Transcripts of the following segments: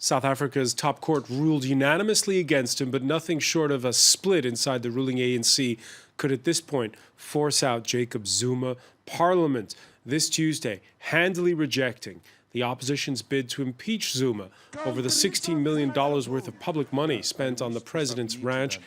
South Africa's top court ruled unanimously against him, but nothing short of a split inside the ruling ANC could at this point force out Jacob Zuma. Parliament this Tuesday handily rejecting the opposition's bid to impeach Zuma over the $16 million worth of public money spent on the president's ranch.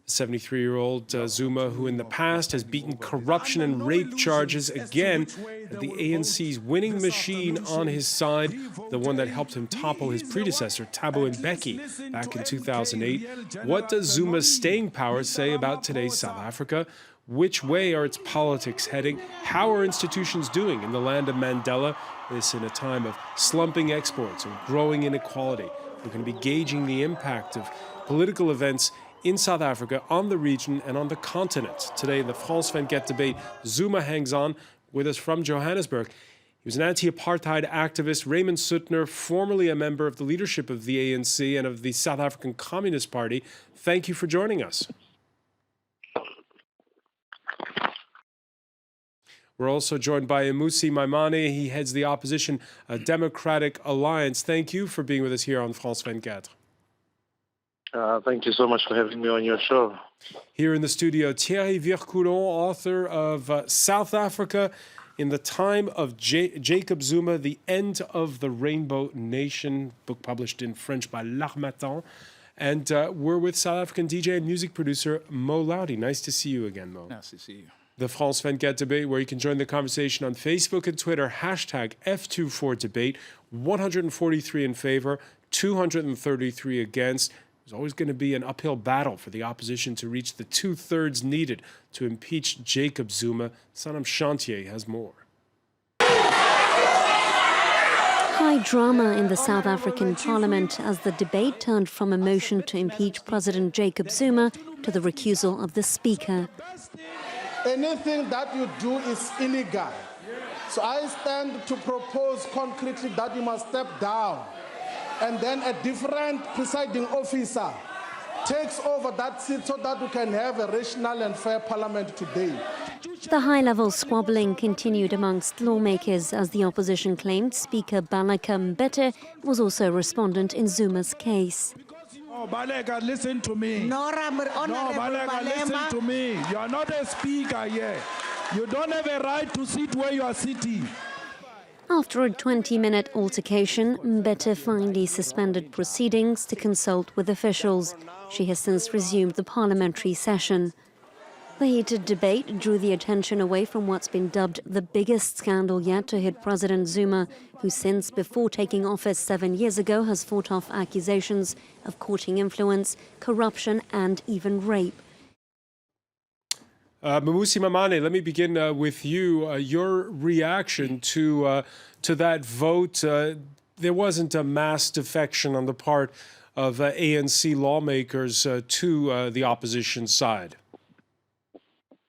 The 73-year-old Zuma, who in the past has beaten corruption and rape charges again, had the ANC's winning machine on his side, the one that helped him topple his predecessor, Thabo Mbeki, back in 2008. What does Zuma's staying power say about today's South Africa? Which way are its politics heading? How are institutions doing in the land of Mandela? This in a time of slumping exports and growing inequality. We're going to be gauging the impact of political events in South Africa, on the region and on the continent. Today in the France 24 debate, Zuma hangs on. With us from Johannesburg, he was an anti-apartheid activist. Raymond Suttner, formerly a member of the leadership of the ANC and of the South African Communist Party. Thank you for joining us. We're also joined by Mmusi Maimane. He heads the opposition Democratic Alliance. Thank you for being with us here on France 24. Thank you so much for having me on your show. Here in the studio, Thierry Vircoulon, author of South Africa in the Time of Jacob Zuma, The End of the Rainbow Nation, book published in French by L'Harmattan. And we're with South African DJ and music producer Mo Loudy. Nice to see you again, Mo. Nice to see you. The France 24 debate, where you can join the conversation on Facebook and Twitter, hashtag F24debate, 143 in favor, 233 against. There's always going to be an uphill battle for the opposition to reach the 2/3 needed to impeach Jacob Zuma. Sanam Chantier has more. High drama in the South African Parliament as the debate turned from a motion to impeach President Jacob Zuma to the recusal of the Speaker. Anything that you do is illegal. So I stand to propose concretely that you must step down, and then a different presiding officer takes over that seat so that we can have a rational and fair parliament today. The high-level squabbling continued amongst lawmakers as the opposition claimed Speaker Baleka Mbete was also a respondent in Zuma's case. No, Baleka, listen to me. No, Baleka, listen to me. You are not a speaker here. You don't have a right to sit where you are sitting. After a 20-minute altercation, Mbete finally suspended proceedings to consult with officials. She has since resumed the parliamentary session. The heated debate drew the attention away from what's been dubbed the biggest scandal yet to hit President Zuma, who since before taking office 7 years ago has fought off accusations of courting influence, corruption and even rape. Mmusi Maimane, let me begin with you. Your reaction to that vote. There wasn't a mass defection on the part of ANC lawmakers to the opposition side.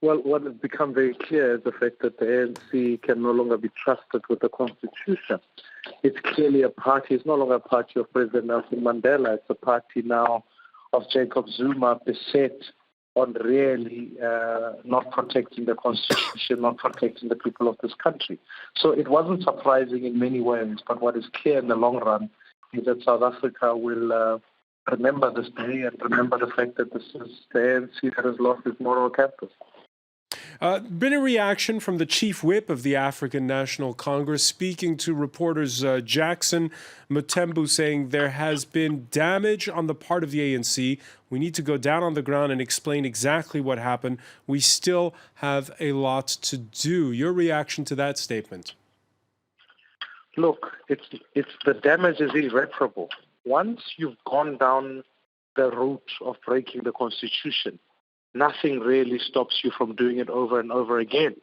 Well, what has become very clear is the fact that the ANC can no longer be trusted with the Constitution. It's clearly a party. It's no longer a party of President Nelson Mandela. It's a party now of Jacob Zuma, beset on really not protecting the Constitution, not protecting the people of this country. So it wasn't surprising in many ways, but what is clear in the long run is that South Africa will remember this day and remember the fact that this is the ANC that has lost its moral campus. Been a reaction from the chief whip of the African National Congress, speaking to reporters Jackson Mutembu, saying there has been damage on the part of the ANC. We need to go down on the ground and explain exactly what happened. We still have a lot to do. Your reaction to that statement? Look, it's the damage is irreparable. Once you've gone down the route of breaking the Constitution, nothing really stops you from doing it over and over again.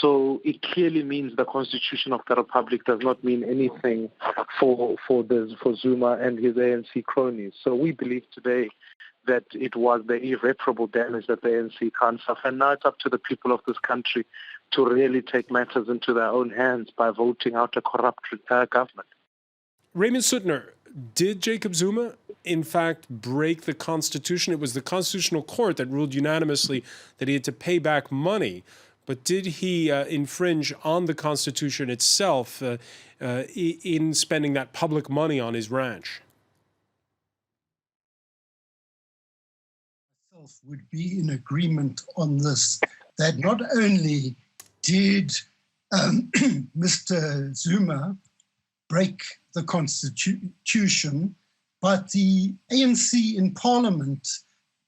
So it clearly means the Constitution of the Republic does not mean anything for Zuma and his ANC cronies. So we believe today that it was the irreparable damage that the ANC can't suffer. And now it's up to the people of this country to really take matters into their own hands by voting out a corrupt government. Raymond Suttner, did Jacob Zuma, in fact, break the Constitution? It was the Constitutional Court that ruled unanimously that he had to pay back money. But did he infringe on the Constitution itself in spending that public money on his ranch? would be in agreement on this, that not only did Mr. Zuma break the constitution, but the ANC in parliament,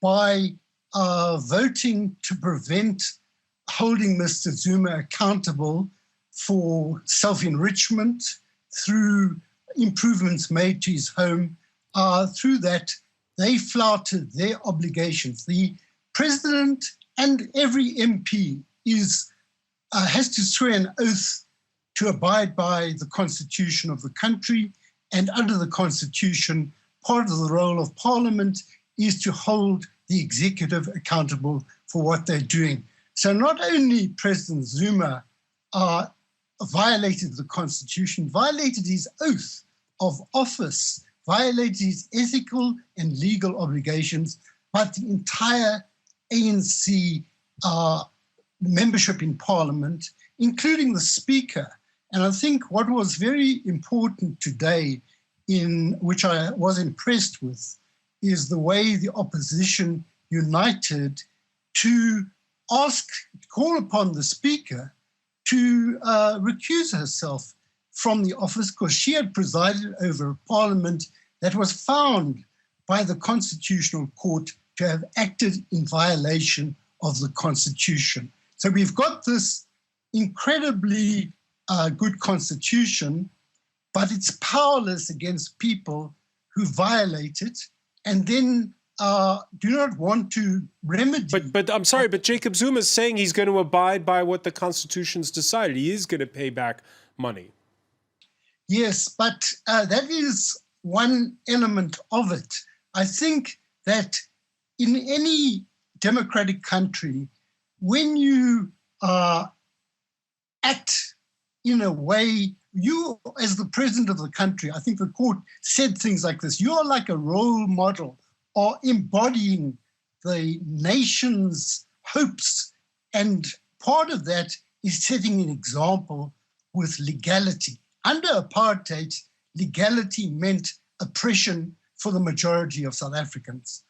by voting to prevent holding Mr. Zuma accountable for self-enrichment through improvements made to his home, through that they flouted their obligations. The president and every MP has to swear an oath to abide by the constitution of the country, and under the constitution, part of the role of parliament is to hold the executive accountable for what they're doing. So not only President Zuma violated the constitution, violated his oath of office, violated his ethical and legal obligations, but the entire ANC membership in parliament, including the speaker. And I think what was very important today, in which I was impressed with, is the way the opposition united to call upon the speaker to recuse herself from the office, because she had presided over a parliament that was found by the Constitutional Court to have acted in violation of the Constitution. So we've got this incredibly good Constitution, but it's powerless against people who violate it and then do not want to remedy. But I'm sorry, but Jacob Zuma is saying he's going to abide by what the Constitution's decided. He is going to pay back money. Yes, but that is one element of it. I think that in any democratic country, when you act in a way, you as the president of the country, I think the court said things like this, you are like a role model or embodying the nation's hopes. And part of that is setting an example with legality. Under apartheid, legality meant oppression for the majority of South Africans.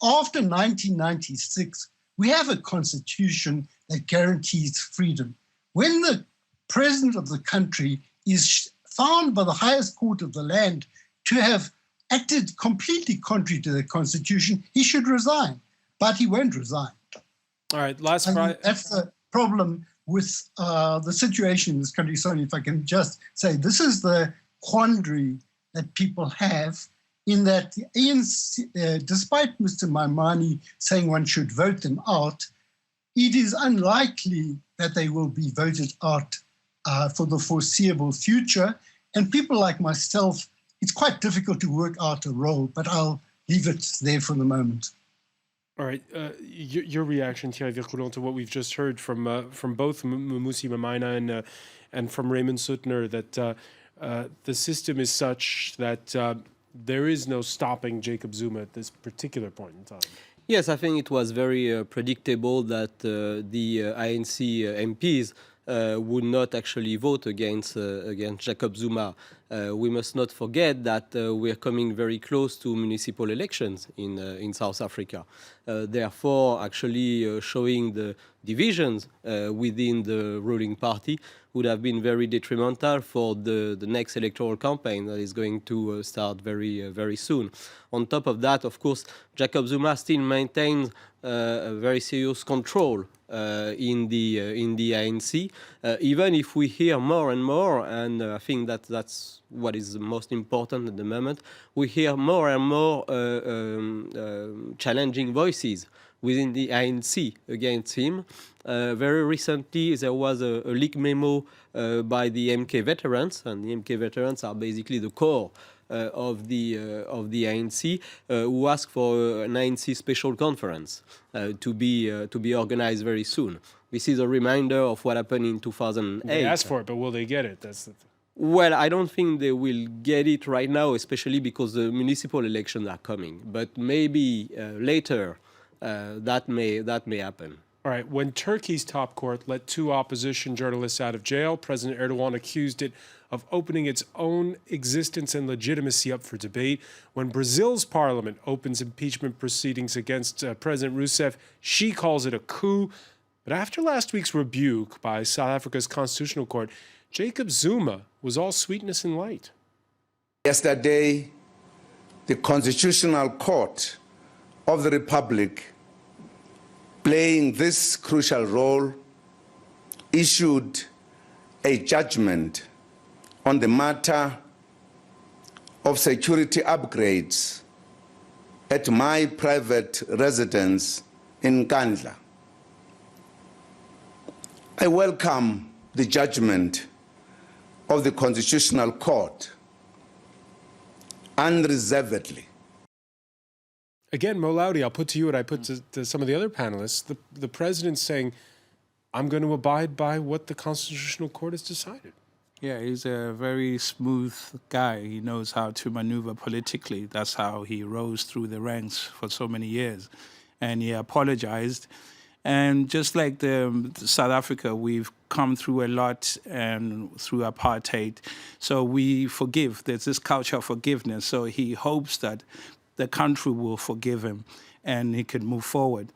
After 1996, we have a constitution that guarantees freedom. When the president of the country is found by the highest court of the land to have acted completely contrary to the constitution, he should resign, but he won't resign. All right, last Friday. That's the problem with the situation in this country. Sorry, if I can just say, this is the quandary that people have, in that the ANC, despite Mr. Maimane saying one should vote them out, it is unlikely that they will be voted out for the foreseeable future. And people like myself, it's quite difficult to work out a role, but I'll leave it there for the moment. All right, your reaction, Thierry Vircoulon, to what we've just heard from both Mmusi Maimane and from Raymond Suttner, that the system is such that there is no stopping Jacob Zuma at this particular point in time. Yes, I think it was very predictable that the ANC MPs would not actually vote against Jacob Zuma. We must not forget that we are coming very close to municipal elections in South Africa. Therefore, actually showing the divisions within the ruling party would have been very detrimental for the next electoral campaign that is going to start very soon. On top of that, of course, Jacob Zuma still maintains a very serious control in the ANC, even if we hear more and more, and I think that's what is the most important at the moment, we hear more and more challenging voices within the ANC against him. Very recently, there was a leaked memo by the MK veterans, and the MK veterans are basically the core of the ANC, who asked for an ANC special conference to be organized very soon. This is a reminder of what happened in 2008. They asked for it, but will they get it? That's the thing. Well, I don't think they will get it right now, especially because the municipal elections are coming. But maybe later that may happen. All right, when Turkey's top court let 2 opposition journalists out of jail, President Erdogan accused it of opening its own existence and legitimacy up for debate. When Brazil's parliament opens impeachment proceedings against President Rousseff, she calls it a coup. But after last week's rebuke by South Africa's Constitutional Court, Jacob Zuma was all sweetness and light. Yesterday, the Constitutional Court of the Republic, playing this crucial role, issued a judgment on the matter of security upgrades at my private residence in Nkandla. I welcome the judgment of the Constitutional Court unreservedly. Again, Mo Laudi, I'll put to you what I put to some of the other panelists. The president's saying, I'm going to abide by what the Constitutional Court has decided. Yeah, he's a very smooth guy. He knows how to maneuver politically. That's how he rose through the ranks for so many years. And he apologized. And just like South Africa, we've come through a lot and through apartheid. So we forgive. There's this culture of forgiveness. So he hopes that the country will forgive him and he can move forward.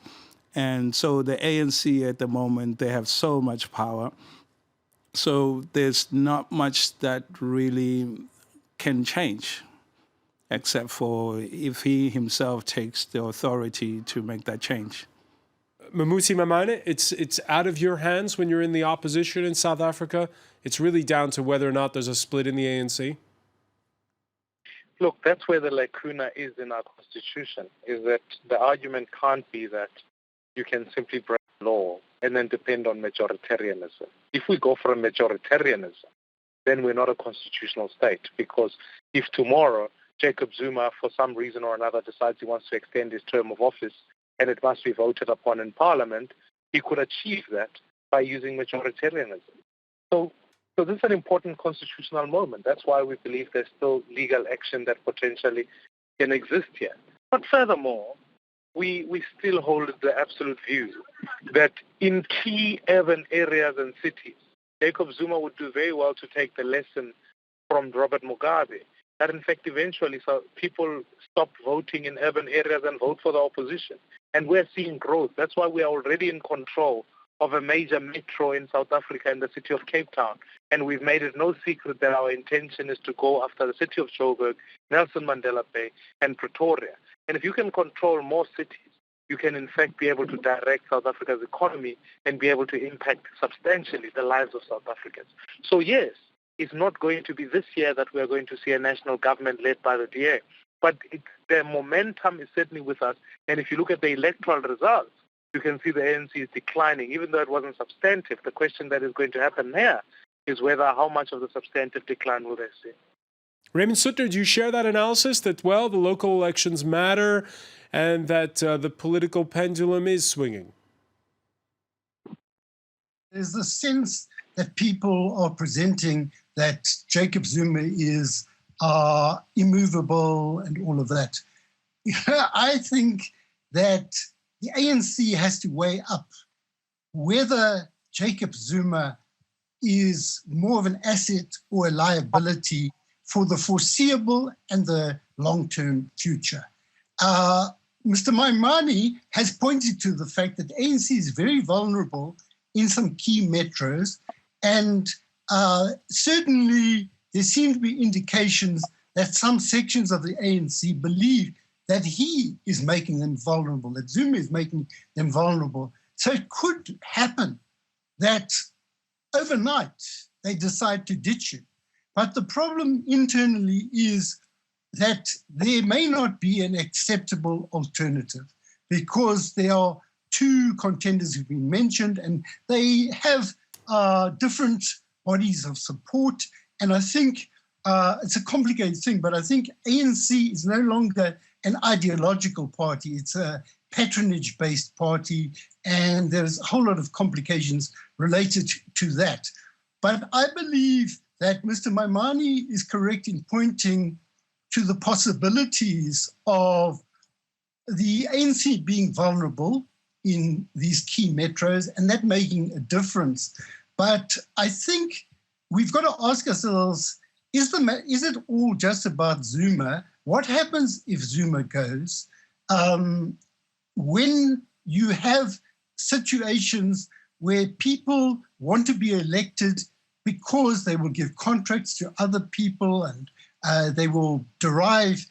And so the ANC at the moment, they have so much power. So there's not much that really can change, except for if he himself takes the authority to make that change. Mmusi Maimane, it's out of your hands when you're in the opposition in South Africa. It's really down to whether or not there's a split in the ANC. Look, that's where the lacuna is in our constitution, is that the argument can't be that you can simply break law and then depend on majoritarianism. If we go for a majoritarianism, then we're not a constitutional state, because if tomorrow Jacob Zuma, for some reason or another, decides he wants to extend his term of office and it must be voted upon in Parliament, he could achieve that by using majoritarianism. So this is an important constitutional moment. That's why we believe there's still legal action that potentially can exist here. But furthermore, we still hold the absolute view that in key urban areas and cities, Jacob Zuma would do very well to take the lesson from Robert Mugabe, that in fact eventually people stop voting in urban areas and vote for the opposition. And we're seeing growth. That's why we are already in control of a major metro in South Africa in the city of Cape Town. And we've made it no secret that our intention is to go after the city of Joburg, Nelson Mandela Bay, and Pretoria. And if you can control more cities, you can in fact be able to direct South Africa's economy and be able to impact substantially the lives of South Africans. So yes, it's not going to be this year that we're going to see a national government led by the DA. But the momentum is certainly with us. And if you look at the electoral results, you can see the ANC is declining, even though it wasn't substantive. The question that is going to happen here is how much of the substantive decline will they see. Raymond Suttner, do you share that analysis that, well, the local elections matter and that the political pendulum is swinging? There's the sense that people are presenting that Jacob Zuma is immovable and all of that. I think that the ANC has to weigh up whether Jacob Zuma is more of an asset or a liability for the foreseeable and the long-term future. Mr. Maimane has pointed to the fact that ANC is very vulnerable in some key metros, and certainly there seem to be indications that some sections of the ANC believe that he is making them vulnerable, that Zuma is making them vulnerable. So it could happen that overnight they decide to ditch him. But the problem internally is that there may not be an acceptable alternative because there are 2 contenders who've been mentioned and they have different bodies of support. And I think it's a complicated thing, but I think ANC is no longer an ideological party. It's a patronage-based party, and there's a whole lot of complications related to that. But I believe that Mr. Maimane is correct in pointing to the possibilities of the ANC being vulnerable in these key metros, and that making a difference. But I think we've got to ask ourselves, is it all just about Zuma? What happens if Zuma goes? When you have situations where people want to be elected because they will give contracts to other people and they will derive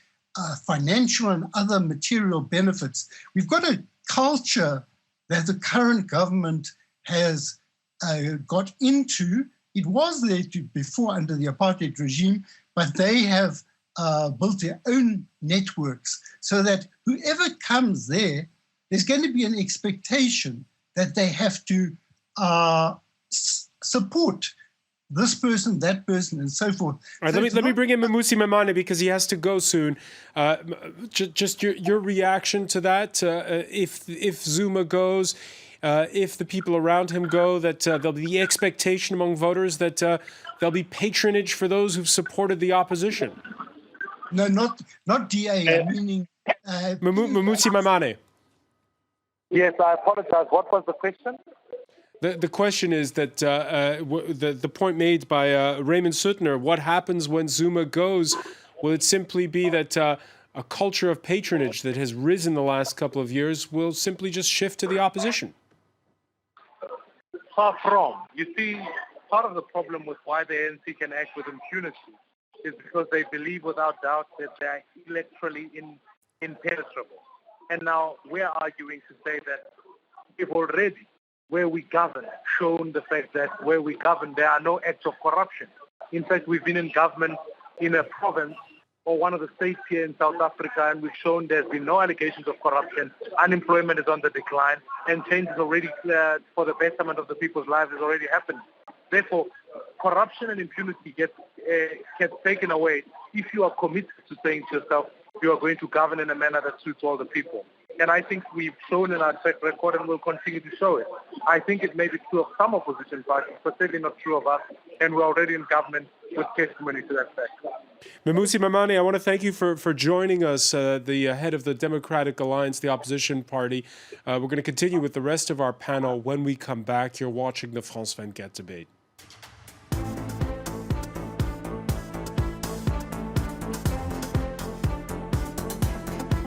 financial and other material benefits. We've got a culture that the current government has got into. It was there before under the apartheid regime, but they have built their own networks so that whoever comes there, there's going to be an expectation that they have to support this person, that person, and so forth. All right, let me bring in Mamusi Mamane because he has to go soon. Just your reaction to that. If Zuma goes, if the people around him go, that there'll be the expectation among voters that there'll be patronage for those who've supported the opposition. No, not DA, meaning... Mamusi Mamane. Yes, I apologize. What was the question? The question is that the point made by Raymond Suttner, what happens when Zuma goes? Will it simply be that a culture of patronage that has risen the last couple of years will simply just shift to the opposition? Far from. You see, part of the problem with why the ANC can act with impunity is because they believe without doubt that they are electorally impenetrable. And now we're arguing to say that we've already, where we govern, shown the fact that where we govern, there are no acts of corruption. In fact, we've been in government in a province or one of the states here in South Africa, and we've shown there's been no allegations of corruption. Unemployment is on the decline, and change is already for the betterment of the people's lives has already happened. Therefore, corruption and impunity gets taken away if you are committed to saying to yourself, you are going to govern in a manner that suits all the people. And I think we've shown in our track record and will continue to show it. I think it may be true of some opposition parties, but certainly not true of us. And we're already in government with testimony to that fact. Mamusi Mamane, I want to thank you for joining us, the head of the Democratic Alliance, the opposition party. We're going to continue with the rest of our panel when we come back. You're watching the France 24 debate.